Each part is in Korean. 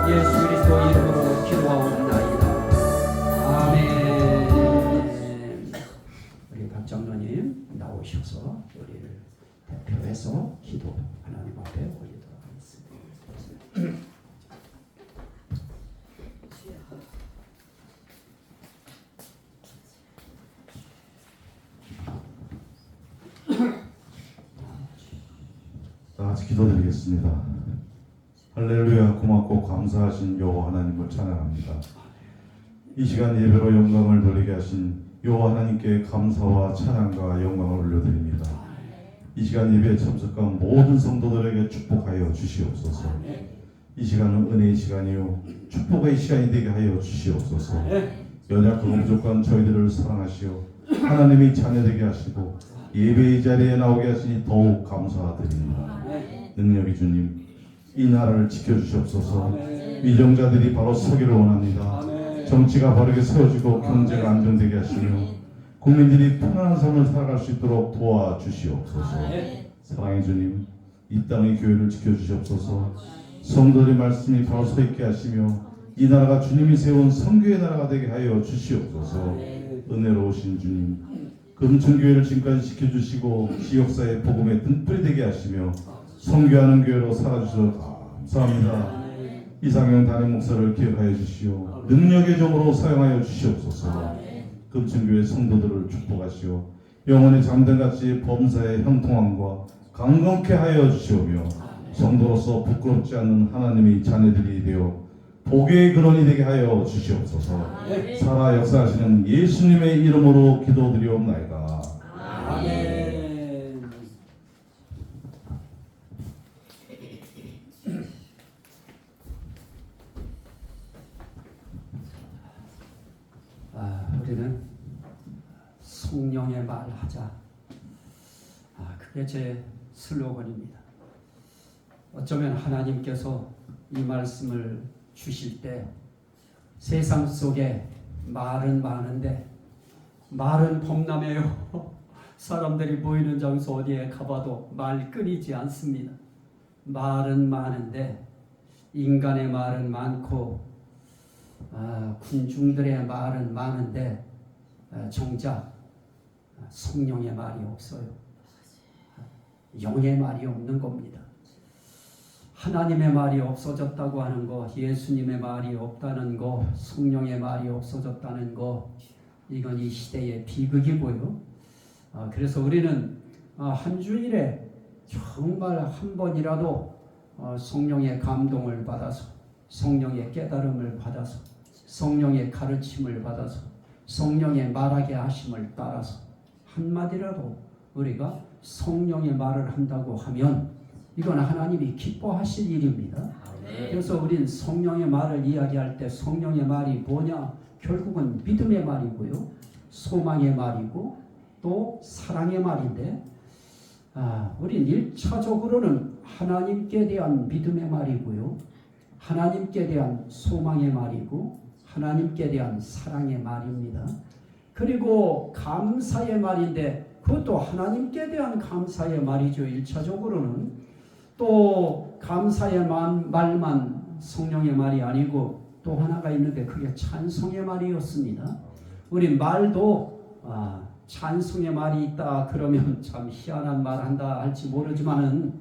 예수 그리스도 이름으로 기도하옵나이다. 아멘. 우리 박 장로님 나오셔서 우리를 대표해서 기도 하나님 앞에 올리도록 하겠습니다. 다 같이 기도드리겠습니다. 할렐루야. 고맙고 감사하신 여호와 하나님을 찬양합니다. 이 시간 예배로 영광을 돌리게 하신 여호와 하나님께 감사와 찬양과 영광을 올려드립니다. 이 시간 예배에 참석한 모든 성도들에게 축복하여 주시옵소서. 이 시간은 은혜의 시간이요 축복의 시간이 되게 하여 주시옵소서. 연약하고 부족한 저희들을 사랑하시어 하나님이 자녀되게 하시고 예배의 자리에 나오게 하시니 더욱 감사드립니다. 능력이 주님, 이 나라를 지켜주시옵소서. 위정자들이 바로 서기를 원합니다. 정치가 바르게 세워지고 경제가 안정되게 하시며 국민들이 편안한 삶을 살아갈 수 있도록 도와주시옵소서. 사랑의 주님, 이 땅의 교회를 지켜주시옵소서. 성도들의 말씀이 바로 서 있게 하시며 이 나라가 주님이 세운 선교의 나라가 되게 하여 주시옵소서. 은혜로우신 주님, 금천교회를 지금까지 지켜주시고 지역사회 복음의 등불이 되게 하시며 선교하는 교회로 살아주셔서 감사합니다. 이상형 담임 목사를 기억하여 주시오. 능력의 종으로 사용하여 주시옵소서. 금천교회 성도들을 축복하시오. 영혼의 잠들같이 범사의 형통함과 강건케 하여 주시오며 성도로서 부끄럽지 않는 하나님의 자녀들이 되어 복의 근원이 되게 하여 주시옵소서. 살아 역사하시는 예수님의 이름으로 기도드리옵나이다. 아멘. 우리는 성령의 말하자. 그게 제 슬로건입니다. 어쩌면 하나님께서 이 말씀을 주실 때 세상 속에 말은 많은데 말은 범람해요. 사람들이 모이는 장소 어디에 가봐도 말 끊이지 않습니다. 말은 많은데 인간의 말은 많고 군중들의 말은 많은데 정작 성령의 말이 없어요. 영의 말이 없는 겁니다. 하나님의 말이 없어졌다고 하는 거, 예수님의 말이 없다는 거, 성령의 말이 없어졌다는 거, 이건 이 시대의 비극이고요. 그래서 우리는 한 주일에 정말 한 번이라도 성령의 감동을 받아서, 성령의 깨달음을 받아서, 성령의 가르침을 받아서, 성령의 말하게 하심을 따라서 한마디라도 우리가 성령의 말을 한다고 하면 이건 하나님이 기뻐하실 일입니다. 그래서 우린 성령의 말을 이야기할 때 성령의 말이 뭐냐? 결국은 믿음의 말이고요, 소망의 말이고 또 사랑의 말인데 우린 1차적으로는 하나님께 대한 믿음의 말이고요, 하나님께 대한 소망의 말이고 하나님께 대한 사랑의 말입니다. 그리고 감사의 말인데 그것도 하나님께 대한 감사의 말이죠. 1차적으로는 또 감사의 말만 성령의 말이 아니고 또 하나가 있는데 그게 찬송의 말이었습니다. 우리 말도 찬송의 말이 있다 그러면 참 희한한 말 한다 할지 모르지만은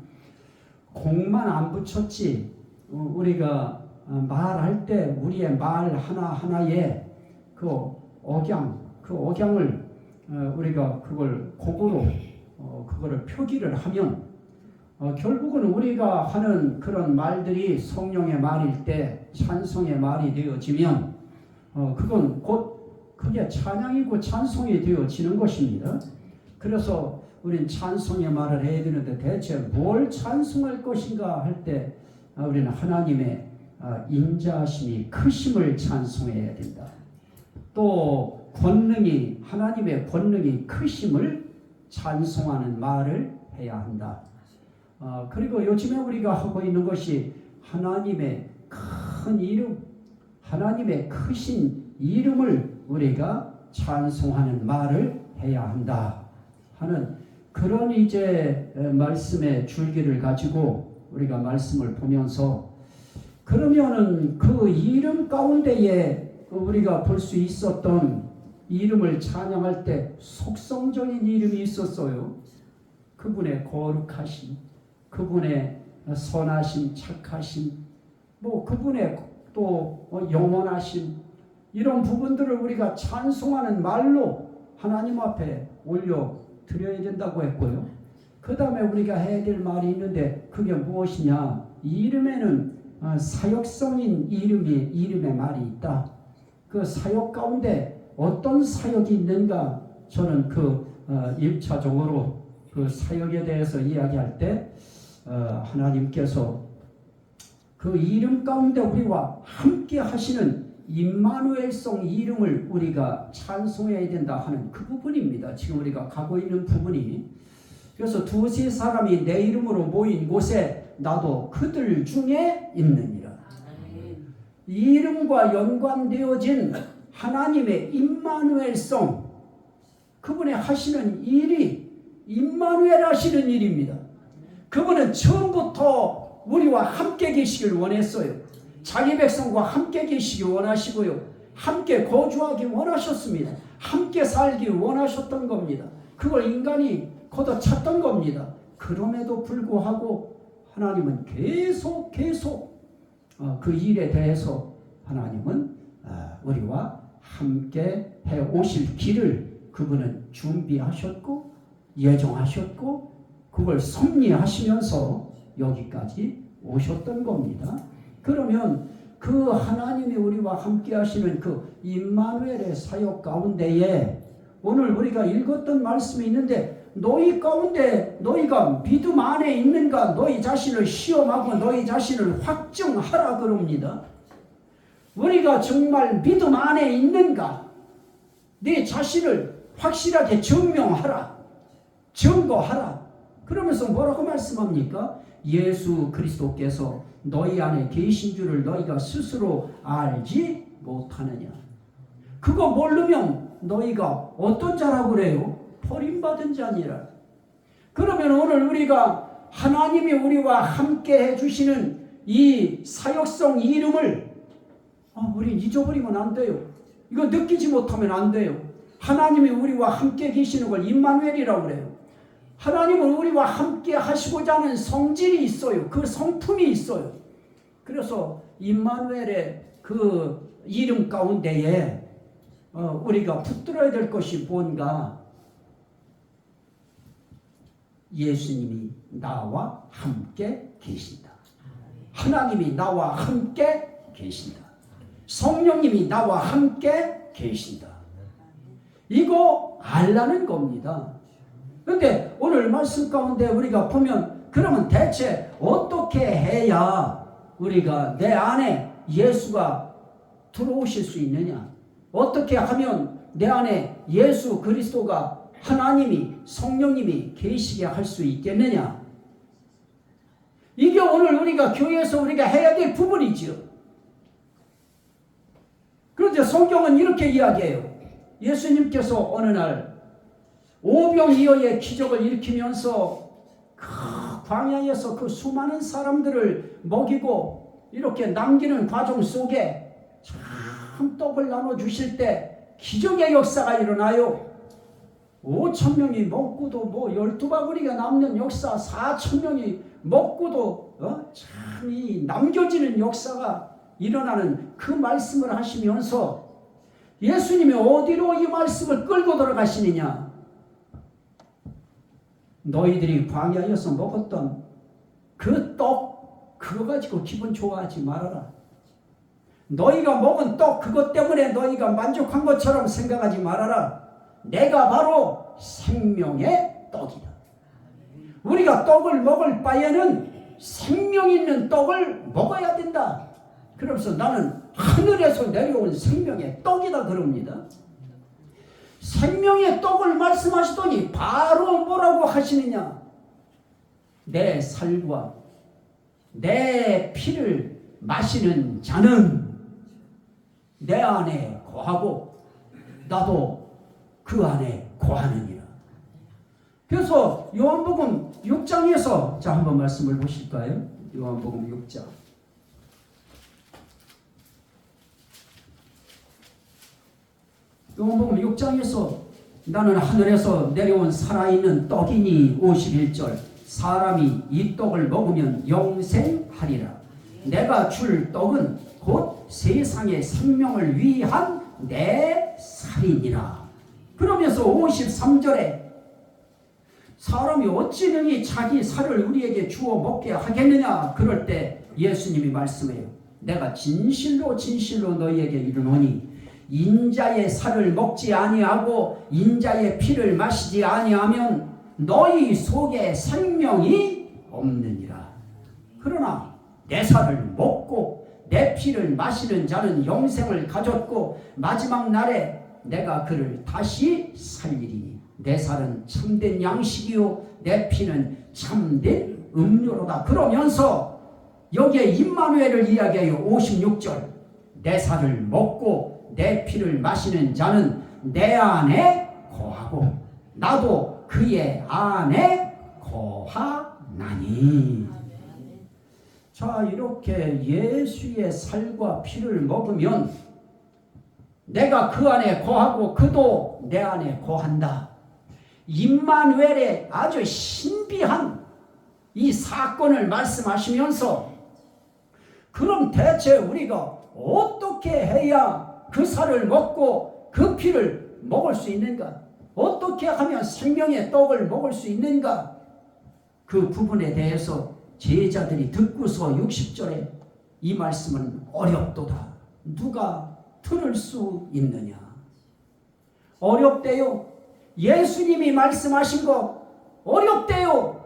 공만 안 붙였지 우리가 말할 때 우리의 말 하나하나에 그 억양을 우리가 그걸 곡으로 그거를 표기를 하면 결국은 우리가 하는 그런 말들이 성령의 말일 때 찬송의 말이 되어지면 그건 곧 그게 찬양이고 찬송이 되어지는 것입니다. 그래서 우리는 찬송의 말을 해야 되는데 대체 뭘 찬송할 것인가 할 때 우리는 하나님의 인자하심이 크심을 찬송해야 된다. 또 권능이 하나님의 권능이 크심을 찬송하는 말을 해야 한다. 그리고 요즘에 우리가 하고 있는 것이 하나님의 큰 이름, 하나님의 크신 이름을 우리가 찬송하는 말을 해야 한다 하는 그런 이제 말씀의 줄기를 가지고 우리가 말씀을 보면서 그러면은 그 이름 가운데에 우리가 볼 수 있었던 이름을 찬양할 때 속성적인 이름이 있었어요. 그분의 거룩하심, 그분의 선하심, 착하심, 뭐 그분의 또 영원하심, 이런 부분들을 우리가 찬송하는 말로 하나님 앞에 올려 드려야 된다고 했고요. 그 다음에 우리가 해야 될 말이 있는데 그게 무엇이냐? 이 이름에는 사역성인 이름의 말이 있다. 그 사역 가운데 어떤 사역이 있는가? 저는 그 1차적으로 그 사역에 대해서 이야기할 때 하나님께서 그 이름 가운데 우리와 함께 하시는 임마누엘성 이름을 우리가 찬송해야 된다 하는 그 부분입니다. 지금 우리가 가고 있는 부분이. 그래서 두세 사람이 내 이름으로 모인 곳에 나도 그들 중에 있느니라. 이 이름과 연관되어진 하나님의 임마누엘성, 그분의 하시는 일이 임마누엘 하시는 일입니다. 그분은 처음부터 우리와 함께 계시길 원했어요. 자기 백성과 함께 계시기 원하시고요. 함께 거주하기 원하셨습니다. 함께 살기 원하셨던 겁니다. 그걸 인간이 걷어찼던 겁니다. 그럼에도 불구하고 하나님은 계속 그 일에 대해서 하나님은 우리와 함께 해 오실 길을 그분은 준비하셨고 예정하셨고 그걸 섭리하시면서 여기까지 오셨던 겁니다. 그러면 그 하나님이 우리와 함께 하시는 그 임마누엘의 사역 가운데에 오늘 우리가 읽었던 말씀이 있는데 너희 가운데 너희가 믿음 안에 있는가 너희 자신을 시험하고 너희 자신을 확증하라 그럽니다. 우리가 정말 믿음 안에 있는가 네 자신을 확실하게 증명하라. 증거하라. 그러면서 뭐라고 말씀합니까? 예수 그리스도께서 너희 안에 계신 줄을 너희가 스스로 알지 못하느냐. 그거 모르면 너희가 어떤 자라고 그래요? 버림받은 자니라. 그러면 오늘 우리가 하나님이 우리와 함께 해주시는 이 사역성 이름을 우린 잊어버리면 안 돼요. 이거 느끼지 못하면 안 돼요. 하나님이 우리와 함께 계시는 걸 임마누엘이라고 그래요. 하나님은 우리와 함께 하시고자 하는 성질이 있어요. 그 성품이 있어요. 그래서 임마누엘의 그 이름 가운데에 우리가 붙들어야 될 것이 뭔가? 예수님이 나와 함께 계신다. 하나님이 나와 함께 계신다. 성령님이 나와 함께 계신다. 이거 알라는 겁니다. 그런데 오늘 말씀 가운데 우리가 보면 그러면 대체 어떻게 해야 우리가 내 안에 예수가 들어오실 수 있느냐? 어떻게 하면 내 안에 예수 그리스도가 하나님이 성령님이 계시게 할 수 있겠느냐? 이게 오늘 우리가 교회에서 우리가 해야 될 부분이지요. 그런데 성경은 이렇게 이야기해요. 예수님께서 어느 날 오병이어의 기적을 일으키면서 그 광야에서 그 수많은 사람들을 먹이고 이렇게 남기는 과정 속에 참 떡을 나눠주실 때 기적의 역사가 일어나요. 5,000명이 먹고도 12바구니가 남는 역사, 4,000명이 먹고도 참 이 남겨지는 역사가 일어나는 그 말씀을 하시면서 예수님이 어디로 이 말씀을 끌고 들어가시느냐? 너희들이 광야에서 먹었던 그 떡, 그거 가지고 기분 좋아하지 말아라. 너희가 먹은 떡, 그것 때문에 너희가 만족한 것처럼 생각하지 말아라. 내가 바로 생명의 떡이다. 우리가 떡을 먹을 바에는 생명 있는 떡을 먹어야 된다. 그러면서 나는 하늘에서 내려온 생명의 떡이다 그럽니다. 생명의 떡을 말씀하시더니 바로 뭐라고 하시느냐? 내 살과 내 피를 마시는 자는 내 안에 거하고 나도 그 안에 거하느니라. 그래서 요한복음 6장에서 자 한번 말씀을 보실까요? 요한복음 6장 요한복음 6장에서 나는 하늘에서 내려온 살아있는 떡이니 51절 사람이 이 떡을 먹으면 영생하리라. 내가 줄 떡은 곧 세상의 생명을 위한 내 살이니라. 그러면서 53절에 사람이 어찌 능히 자기 살을 우리에게 주어 먹게 하겠느냐. 그럴 때 예수님이 말씀해요. 내가 진실로 진실로 너희에게 이르노니 인자의 살을 먹지 아니하고 인자의 피를 마시지 아니하면 너희 속에 생명이 없느니라. 그러나 내 살을 먹고 내 피를 마시는 자는 영생을 가졌고 마지막 날에 내가 그를 다시 살리리니 내 살은 참된 양식이요 내 피는 참된 음료로다. 그러면서 여기에 임마누엘을 이야기해요. 56절 내 살을 먹고 내 피를 마시는 자는 내 안에 거하고 나도 그의 안에 거하나니. 자, 이렇게 예수의 살과 피를 먹으면 내가 그 안에 거하고 그도 내 안에 거한다. 임마누엘의 아주 신비한 이 사건을 말씀하시면서 그럼 대체 우리가 어떻게 해야 그 살을 먹고 그 피를 먹을 수 있는가? 어떻게 하면 생명의 떡을 먹을 수 있는가? 그 부분에 대해서 제자들이 듣고서 60절에 이 말씀은 어렵도다. 누가 들을 수 있느냐? 어렵대요. 예수님이 말씀하신 거 어렵대요.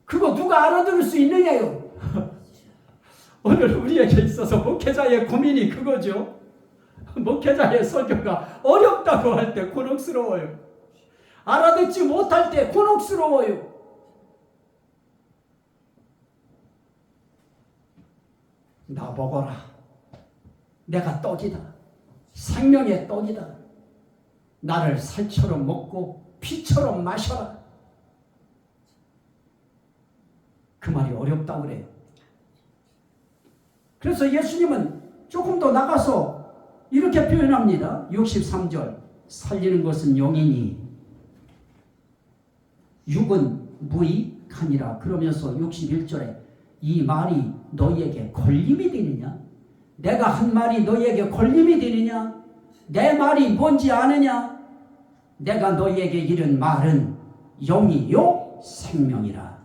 그거 누가 알아들을 수 있느냐요? 오늘 우리에게 있어서 목회자의 고민이 그거죠. 목회자의 설교가 어렵다고 할 때 곤혹스러워요. 알아듣지 못할 때 곤혹스러워요. 나 먹어라. 내가 떡이다. 생명의 떡이다. 나를 살처럼 먹고 피처럼 마셔라. 그 말이 어렵다고 그래요. 그래서 예수님은 조금 더 나가서 이렇게 표현합니다. 63절 살리는 것은 영이니 육은 무익하니라. 그러면서 61절에 이 말이 너희에게 걸림이 되느냐? 내가 한 말이 너희에게 걸림이 되느냐? 내 말이 뭔지 아느냐? 내가 너희에게 이른 말은 영이요 생명이라.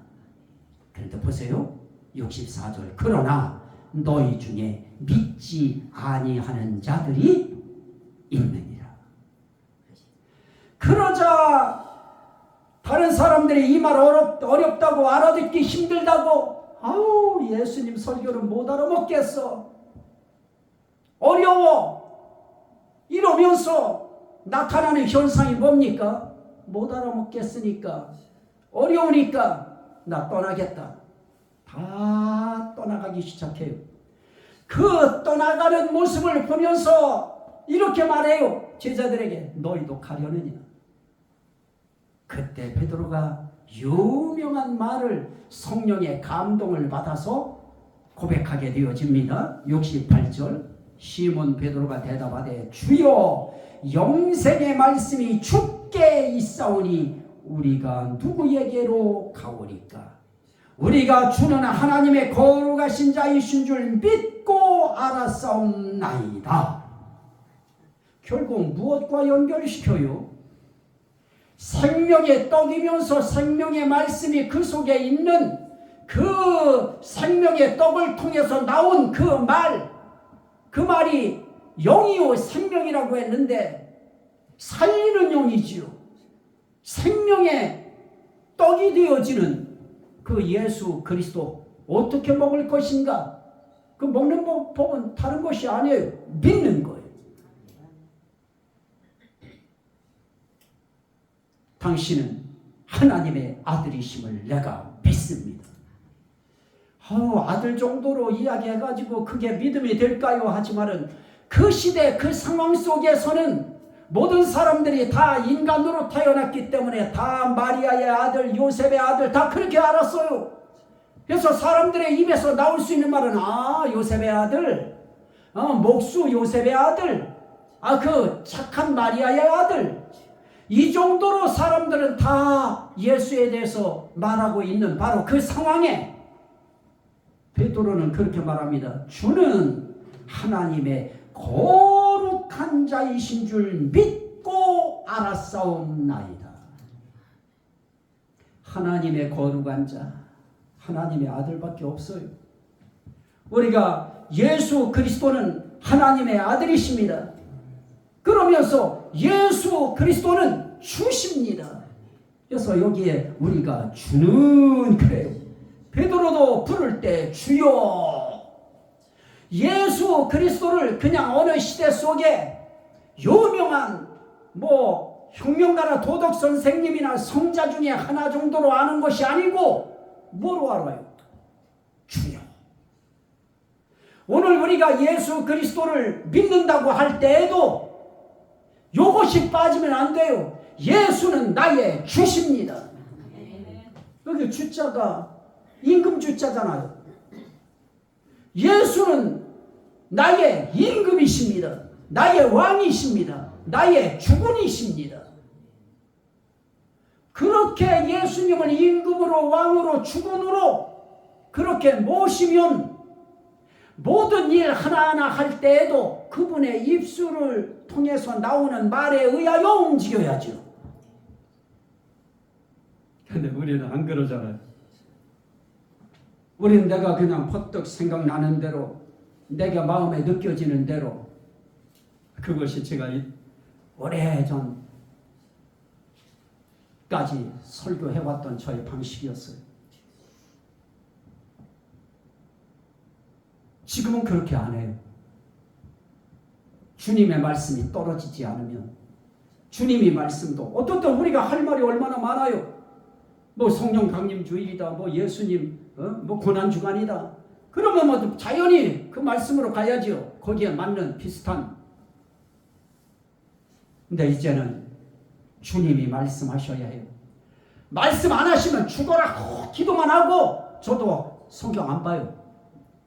그런데 보세요. 64절 그러나 너희 중에 믿지 아니하는 자들이 있느니라. 그러자 다른 사람들이 이 말 어렵다고 알아듣기 힘들다고 아우 예수님 설교를 못 알아먹겠어. 어려워. 이러면서 나타나는 현상이 뭡니까? 못 알아먹겠으니까 어려우니까 나 떠나겠다. 다 떠나가기 시작해요. 그 떠나가는 모습을 보면서 이렇게 말해요. 제자들에게 너희도 가려느냐. 그때 베드로가 유명한 말을 성령의 감동을 받아서 고백하게 되어집니다. 68절 시몬 베드로가 대답하되 주여 영생의 말씀이 주께 있사오니 우리가 누구에게로 가오리까? 우리가 주는 하나님의 거룩하신 자이신 줄 믿고 알았사옵나이다. 결국 무엇과 연결시켜요? 생명의 떡이면서 생명의 말씀이 그 속에 있는 그 생명의 떡을 통해서 나온 그 말이 영이요 생명이라고 했는데 살리는 영이지요. 생명의 떡이 되어지는 그 예수 그리스도 어떻게 먹을 것인가? 그 먹는 법은 다른 것이 아니에요. 믿는 거예요. 당신은 하나님의 아들이심을 내가 믿습니다. 아들 정도로 이야기해가지고 그게 믿음이 될까요? 하지만은 그 시대 그 상황 속에서는 모든 사람들이 다 인간으로 태어났기 때문에 다 마리아의 아들 요셉의 아들 다 그렇게 알았어요. 그래서 사람들의 입에서 나올 수 있는 말은 요셉의 아들 목수 요셉의 아들, 그 착한 마리아의 아들, 이 정도로 사람들은 다 예수에 대해서 말하고 있는 바로 그 상황에 베드로는 그렇게 말합니다. 주는 하나님의 거룩한 자이신 줄 믿고 알았사옵나이다. 하나님의 거룩한 자, 하나님의 아들밖에 없어요. 우리가 예수 그리스도는 하나님의 아들이십니다. 그러면서 예수 그리스도는 주십니다. 그래서 여기에 우리가 주는 그래요. 베드로도 부를 때 주여. 예수 그리스도를 그냥 어느 시대 속에 유명한 혁명가나 도덕 선생님이나 성자 중에 하나 정도로 아는 것이 아니고 뭐로 알아요? 주여. 오늘 우리가 예수 그리스도를 믿는다고 할 때에도 이것이 빠지면 안 돼요. 예수는 나의 주십니다. 여기 주자가 임금 주자잖아요. 예수는 나의 임금이십니다. 나의 왕이십니다. 나의 주군이십니다. 그렇게 예수님을 임금으로 왕으로 주군으로 그렇게 모시면 모든 일 하나하나 할 때에도 그분의 입술을 통해서 나오는 말에 의하여 움직여야죠. 근데 우리는 안 그러잖아요. 우리는 내가 그냥 퍼뜩 생각나는 대로, 내가 마음에 느껴지는 대로, 그것이 제가 오래전까지 설교해왔던 저의 방식이었어요. 지금은 그렇게 안 해요. 주님의 말씀이 떨어지지 않으면, 주님의 말씀도 어떤 때 우리가 할 말이 얼마나 많아요. 성령 강림 주일이다, 예수님 고난주간이다. 그러면 자연히 그 말씀으로 가야죠. 거기에 맞는 비슷한. 근데 이제는 주님이 말씀하셔야 해요. 말씀 안 하시면 죽어라 기도만 하고 저도 성경 안 봐요.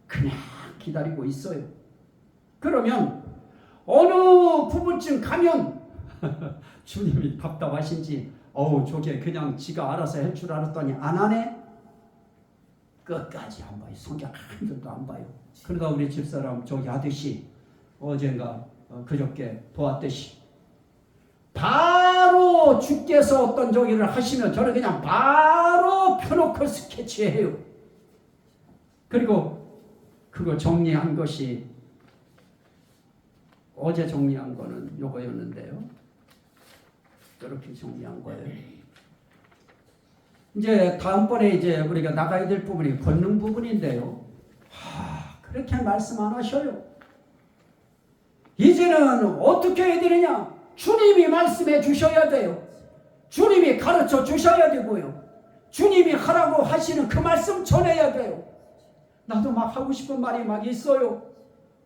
그냥 기다리고 있어요. 그러면 어느 부분쯤 가면 주님이 답답하신지 저게 그냥 지가 알아서 할 줄 알았더니 안 하네? 끝까지 안 봐요. 성경 한 절도 안 봐요. 그러다 우리 집사람 저기 하듯이 어젠가 그저께 보았듯이 바로 주께서 어떤 저기를 하시면 저는 그냥 바로 펴놓고 스케치해요. 그리고 그거 정리한 것이 어제 정리한 거는 요거였는데요. 이렇게 정리한 거예요. 이제 다음번에 이제 우리가 나가야 될 부분이 권능 부분인데요. 그렇게 말씀 안 하셔요. 이제는 어떻게 해야 되느냐? 주님이 말씀해 주셔야 돼요. 주님이 가르쳐 주셔야 되고요. 주님이 하라고 하시는 그 말씀 전해야 돼요. 나도 막 하고 싶은 말이 막 있어요.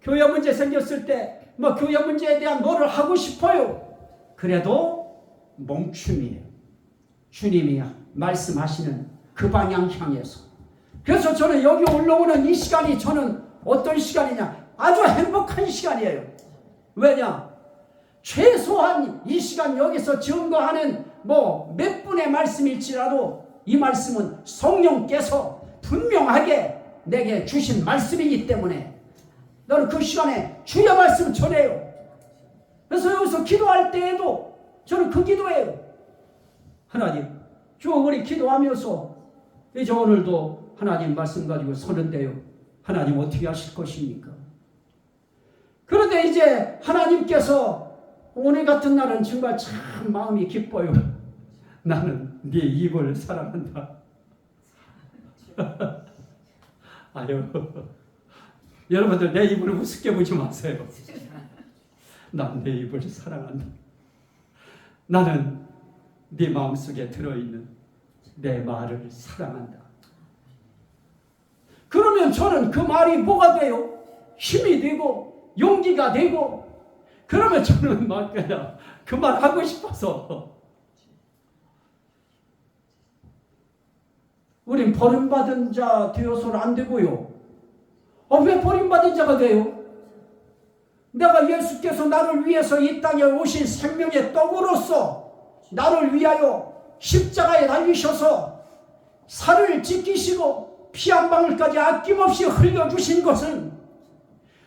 교회 문제 생겼을 때 교회 문제에 대한 뭐를 하고 싶어요. 그래도 멈춤이에요. 주님이 말씀하시는 그 방향 향해서. 그래서 저는 여기 올라오는 이 시간이 저는 어떤 시간이냐? 아주 행복한 시간이에요. 왜냐? 최소한 이 시간 여기서 증거하는 몇 분의 말씀일지라도 이 말씀은 성령께서 분명하게 내게 주신 말씀이기 때문에 너는 그 시간에 주의 말씀 전해요. 그래서 여기서 기도할 때에도 저는 그 기도예요. 하나님, 주 우리 기도하면서 이제 오늘도 하나님 말씀 가지고 서는데요. 하나님 어떻게 하실 것입니까? 그런데 이제 하나님께서 오늘 같은 날은 정말 참 마음이 기뻐요. 나는 네 입을 사랑한다. 아유, 여러분들 내 입을 우습게 보지 마세요. 난 내 입을 사랑한다. 나는 네 마음속에 들어있는 내 말을 사랑한다. 그러면 저는 그 말이 뭐가 돼요? 힘이 되고 용기가 되고 그러면 저는 막 그냥 그 말 하고 싶어서 우린 버림받은 자 되어서는 안 되고요. 왜 버림받은 자가 돼요? 내가 예수께서 나를 위해서 이 땅에 오신 생명의 떡으로서 나를 위하여 십자가에 달리셔서 살을 찢기시고 피 한 방울까지 아낌없이 흘려주신 것은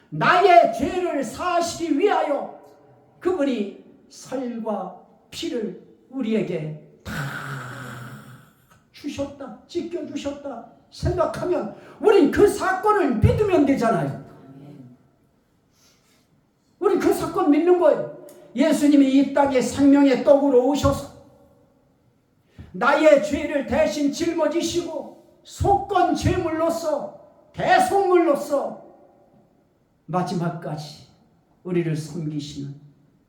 나의 죄를 사하시기 위하여 그분이 살과 피를 우리에게 다 주셨다, 찢겨주셨다 생각하면 우린 그 사건을 믿으면 되잖아요. 우린 그 사건 믿는 거예요. 예수님이 이 땅에 생명의 떡으로 오셔서 나의 죄를 대신 짊어지시고 속건 제물로서 대속물로서 마지막까지 우리를 섬기시는,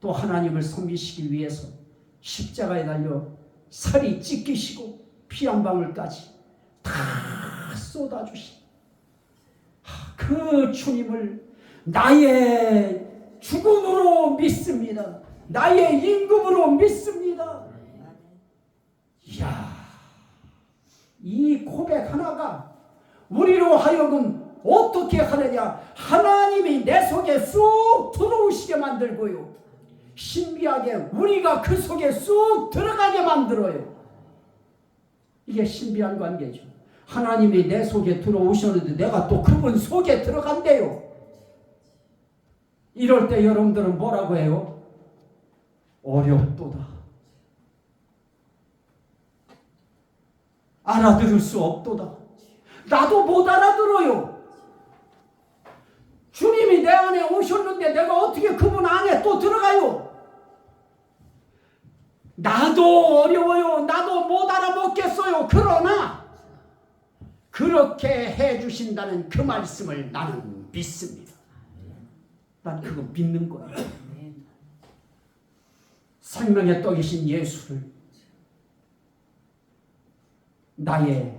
또 하나님을 섬기시기 위해서 십자가에 달려 살이 찢기시고 피 한 방울까지 다 쏟아주신 그 주님을 나의 죽음으로 믿습니다. 나의 임금으로 믿습니다. 이야, 이 고백 하나가 우리로 하여금 어떻게 하느냐, 하나님이 내 속에 쑥 들어오시게 만들고요, 신비하게 우리가 그 속에 쑥 들어가게 만들어요. 이게 신비한 관계죠. 하나님이 내 속에 들어오셨는데 내가 또 그분 속에 들어간대요. 이럴 때 여러분들은 뭐라고 해요? 어렵도다. 알아들을 수 없도다. 나도 못 알아들어요. 주님이 내 안에 오셨는데 내가 어떻게 그분 안에 또 들어가요? 나도 어려워요. 나도 못 알아먹겠어요. 그러나 그렇게 해주신다는 그 말씀을 나는 믿습니다. 난 그거 믿는 거야. 생명의 떡이신 예수를 나의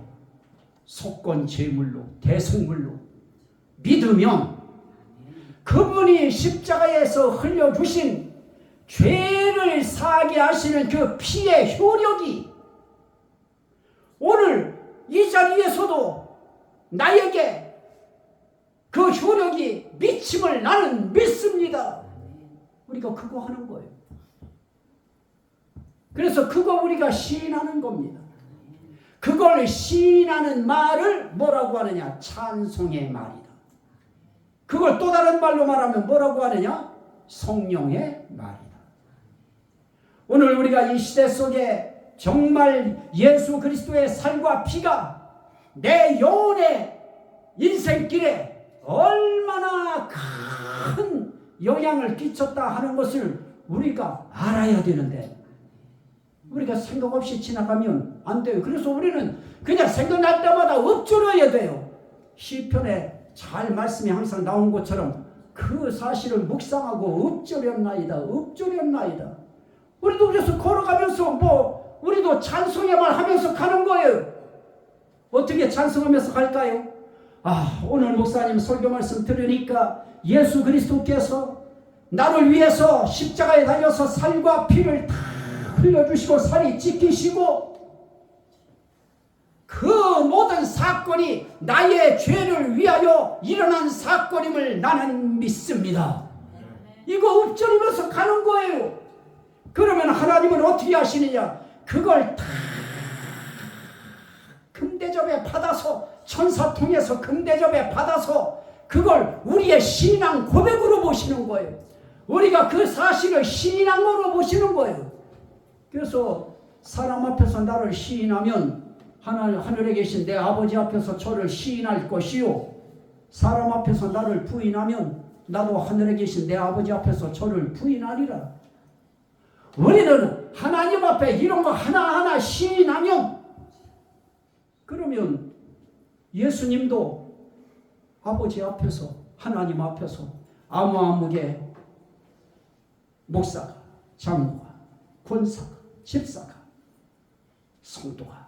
속건 제물로, 대속물로 믿으면 그분이 십자가에서 흘려주신 죄를 사하게 하시는 그 피의 효력이 오늘 이 자리에서도 나에게 그 효력이 미침을 나는 믿습니다. 우리가 그거 하는 거예요. 그래서 그거 우리가 시인하는 겁니다. 그걸 시인하는 말을 뭐라고 하느냐? 찬송의 말이다. 그걸 또 다른 말로 말하면 뭐라고 하느냐? 성령의 말이다. 오늘 우리가 이 시대 속에 정말 예수 그리스도의 살과 피가 내 영혼의 인생길에 얼마나 큰 영향을 끼쳤다 하는 것을 우리가 알아야 되는데 우리가 생각 없이 지나가면 안 돼요. 그래서 우리는 그냥 생각날 때마다 읊조려야 돼요. 시편에 잘 말씀이 항상 나온 것처럼 그 사실을 묵상하고 읊조렸나이다. 읊조렸나이다. 우리도 그래서 걸어가면서 우리도 찬송의 말 하면서 가는 거예요. 어떻게 찬송하면서 갈까요? 오늘 목사님 설교 말씀 들으니까 예수 그리스도께서 나를 위해서 십자가에 달려서 살과 피를 다 흘려주시고 살이 찢기시고 그 모든 사건이 나의 죄를 위하여 일어난 사건임을 나는 믿습니다. 이거 읊조리면서 가는 거예요. 그러면 하나님은 어떻게 하시느냐? 그걸 다 금대접에 받아서 천사 통해서 금대접에 받아서 그걸 우리의 신앙 고백으로 보시는 거예요. 우리가 그 사실을 신앙으로 보시는 거예요. 그래서 사람 앞에서 나를 시인하면 하늘에 계신 내 아버지 앞에서 저를 시인할 것이요, 사람 앞에서 나를 부인하면 나도 하늘에 계신 내 아버지 앞에서 저를 부인하리라. 우리는 하나님 앞에 이런 거 하나하나 시인하면 그러면 예수님도 아버지 앞에서 하나님 앞에서 아무개 목사가 장로가 권사가 집사가 성도가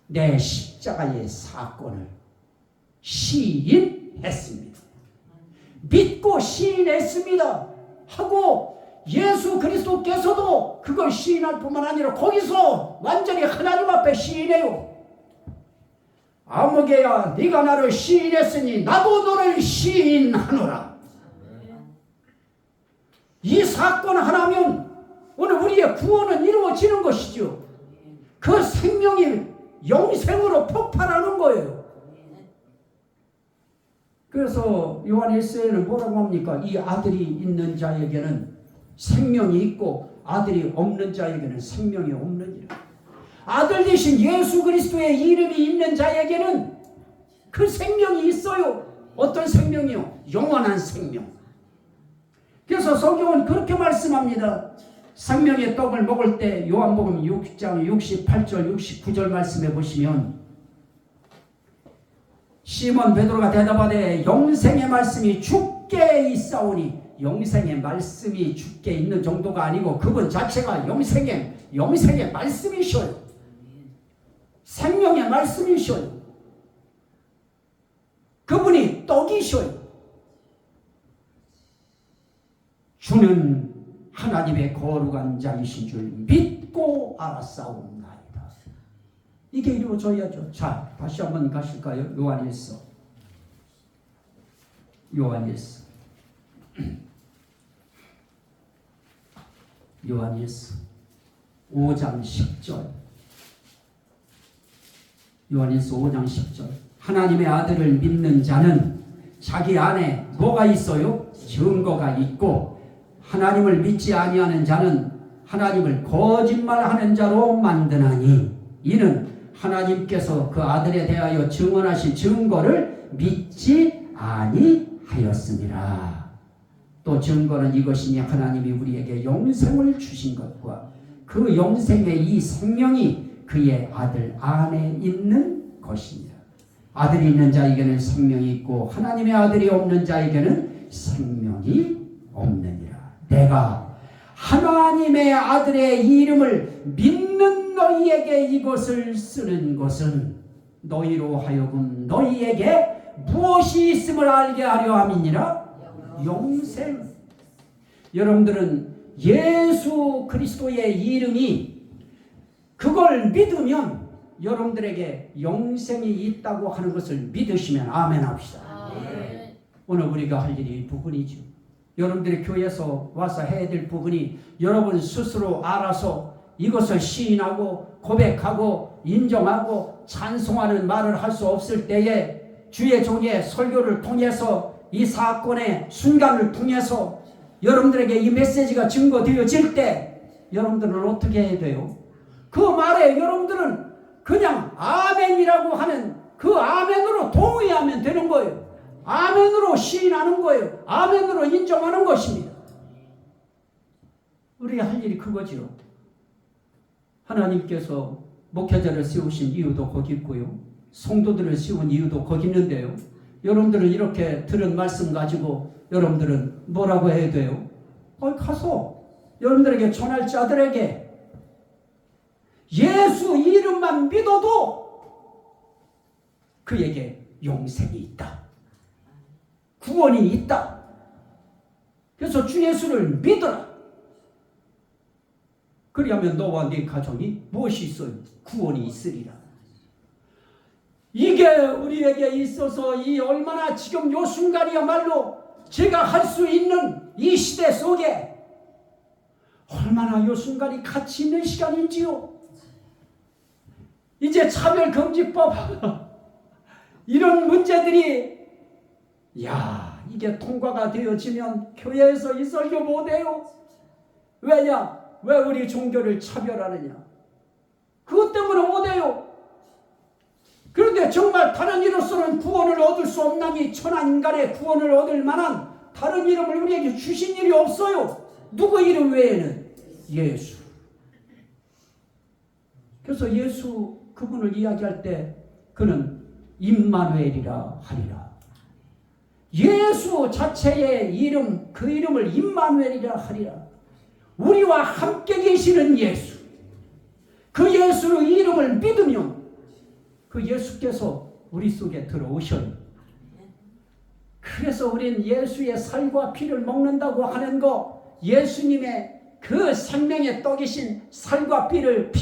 내 십자가의 사건을 시인했습니다. 믿고 시인했습니다 하고 예수 그리스도께서도 그걸 시인할 뿐만 아니라 거기서 완전히 하나님 앞에 시인해요. 아무개야 네가 나를 시인했으니 나도 너를 시인하노라. 이 사건 하나면 오늘 우리의 구원은 이루어지는 것이죠. 그 생명이 영생으로 폭발하는 거예요. 그래서 요한 1서에는 뭐라고 합니까? 이 아들이 있는 자에게는 생명이 있고 아들이 없는 자에게는 생명이 없느니라. 아들 대신 예수 그리스도의 이름이 있는 자에게는 그 생명이 있어요. 어떤 생명이요? 영원한 생명. 그래서 성경은 그렇게 말씀합니다. 생명의 떡을 먹을 때 요한복음 6장 68절 69절 말씀해 보시면 시몬 베드로가 대답하되 영생의 말씀이 주께 있사오니, 영생의 말씀이 주께 있는 정도가 아니고 그분 자체가 영생의 말씀이셔요. 생명의 말씀이셔요. 그분이 떡이셔요. 주는 하나님의 거룩한 자이신 줄 믿고 알았사옵나이다. 이게 이루어져야죠. 자, 다시 한번 가실까요? 요한일서 5장 10절. 요한일서 5장 10절. 하나님의 아들을 믿는 자는 자기 안에 뭐가 있어요? 증거가 있고, 하나님을 믿지 아니하는 자는 하나님을 거짓말하는 자로 만드나니, 이는 하나님께서 그 아들에 대하여 증언하신 증거를 믿지 아니하였습니다. 또 증거는 이것이니 하나님이 우리에게 영생을 주신 것과 그 영생의 이 생명이 그의 아들 안에 있는 것입니다. 아들이 있는 자에게는 생명이 있고 하나님의 아들이 없는 자에게는 생명이 없느니라. 내가 하나님의 아들의 이름을 믿는 너희에게 이것을 쓰는 것은 너희로 하여금 너희에게 무엇이 있음을 알게 하려 함이니라. 영생. 여러분들은 예수 그리스도의 이름이, 그걸 믿으면 여러분들에게 영생이 있다고 하는 것을 믿으시면 아멘 합시다. 아멘. 오늘 우리가 할 일이 이 부분이죠. 여러분들이 교회에서 와서 해야 될 부분이 여러분 스스로 알아서 이것을 시인하고 고백하고 인정하고 찬송하는 말을 할 수 없을 때에 주의 종의 설교를 통해서 이 사건의 순간을 통해서 여러분들에게 이 메시지가 증거되어질 때 여러분들은 어떻게 해야 돼요? 그 말에 여러분들은 그냥 아멘이라고 하는 그 아멘으로 동의하면 되는 거예요. 아멘으로 시인하는 거예요. 아멘으로 인정하는 것입니다. 우리가 할 일이 그거죠. 하나님께서 목회자를 세우신 이유도 거기 있고요. 성도들을 세운 이유도 거기 있는데요. 여러분들은 이렇게 들은 말씀 가지고 여러분들은 뭐라고 해야 돼요? 가서 여러분들에게 전할 자들에게 예수 이름만 믿어도 그에게 영생이 있다. 구원이 있다. 그래서 주 예수를 믿어라. 그리하면 너와 네 가정이 무엇이 있어요? 구원이 있으리라. 이게 우리에게 있어서 이 얼마나 지금 요 순간이야말로 제가 할 수 있는 이 시대 속에 얼마나 요 순간이 가치 있는 시간인지요. 이제 차별금지법 이런 문제들이 이게 통과가 되어지면 교회에서 이 설교 못해요. 왜냐? 왜 우리 종교를 차별하느냐? 그것 때문에 못해요. 그런데 정말 다른 이로서는 구원을 얻을 수 없나니 천하인간의 구원을 얻을 만한 다른 이름을 우리에게 주신 일이 없어요. 누구 이름 외에는? 예수. 그래서 예수 그분을 이야기할 때 그는 임마누엘이라 하리라. 예수 자체의 이름, 그 이름을 임마누엘이라 하리라. 우리와 함께 계시는 예수. 그 예수의 이름을 믿으면 그 예수께서 우리 속에 들어오셔요. 그래서 우린 예수의 살과 피를 먹는다고 하는 거, 예수님의 그 생명의 떡이신 살과 피를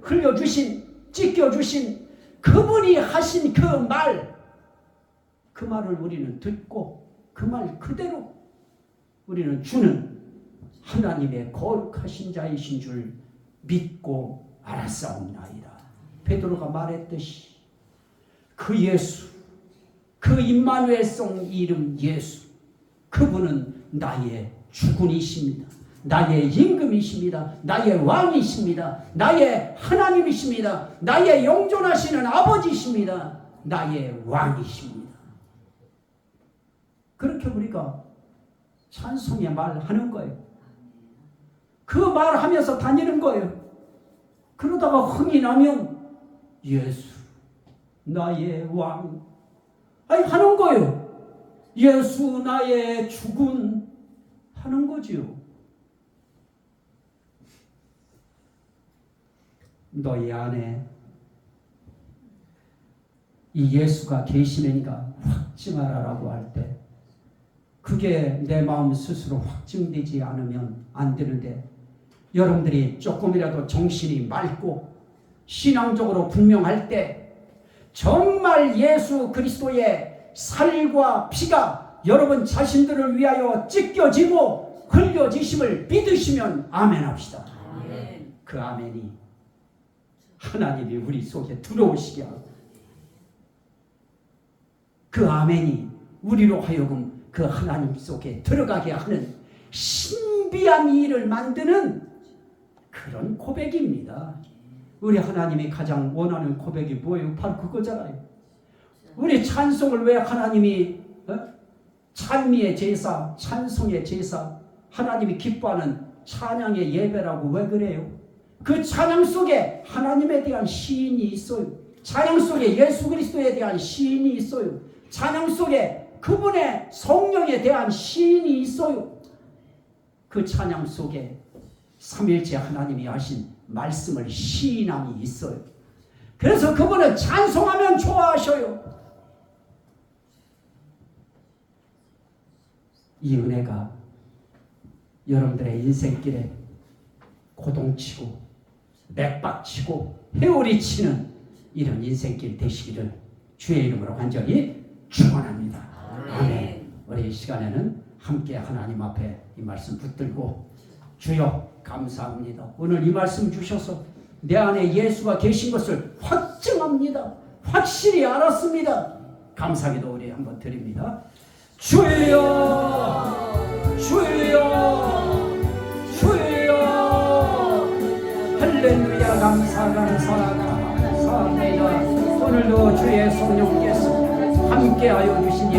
흘려주신, 찢겨주신 그분이 하신 그 말을 우리는 듣고 그 말 그대로 우리는 주는 하나님의 거룩하신 자이신 줄 믿고 알았사옵나이다. 베드로가 말했듯이 그 예수, 그 임마누엘성 이름 예수, 그분은 나의 주군이십니다. 나의 임금이십니다. 나의 왕이십니다. 나의 하나님이십니다. 나의 영존하시는 아버지십니다. 나의 왕이십니다. 그렇게 우리가 찬송의 말하는 거예요. 그 말하면서 다니는 거예요. 그러다가 흥이 나면 예수, 나의 왕, 하는 거예요. 예수, 나의 주군 하는 거지요. 너희 안에 이 예수가 계시니까 확증하라라고 할 때 그게 내 마음 스스로 확증되지 않으면 안 되는데, 여러분들이 조금이라도 정신이 맑고 신앙적으로 분명할 때 정말 예수 그리스도의 살과 피가 여러분 자신들을 위하여 찢겨지고 흘려지심을 믿으시면 아멘 합시다. 아멘. 그 아멘이 하나님이 우리 속에 들어오시게 하고, 그 아멘이 우리로 하여금 그 하나님 속에 들어가게 하는 신비한 일을 만드는 그런 고백입니다. 우리 하나님이 가장 원하는 고백이 뭐예요? 바로 그거잖아요. 우리 찬송을 왜 하나님이 찬미의 제사, 찬송의 제사, 하나님이 기뻐하는 찬양의 예배라고 왜 그래요? 그 찬양 속에 하나님에 대한 시인이 있어요. 찬양 속에 예수 그리스도에 대한 시인이 있어요. 찬양 속에 그분의 성령에 대한 시인이 있어요. 그 찬양 속에 삼일째 하나님이 하신 말씀을 시인함이 있어요. 그래서 그분은 찬송하면 좋아하셔요. 이 은혜가 여러분들의 인생길에 고동치고 맥박치고 회오리치는 이런 인생길 되시기를 주의 이름으로 간절히 축원합니다. 아멘. 우리 이 시간에는 함께 하나님 앞에 이 말씀 붙들고, 주여 감사합니다. 오늘 이 말씀 주셔서 내 안에 예수가 계신 것을 확증합니다. 확실히 알았습니다. 감사기도 우리 한번 드립니다. 주여, 주여, 주여. 할렐루야. 감사합니다. 오늘도 주의 성령께서 함께하여 주시니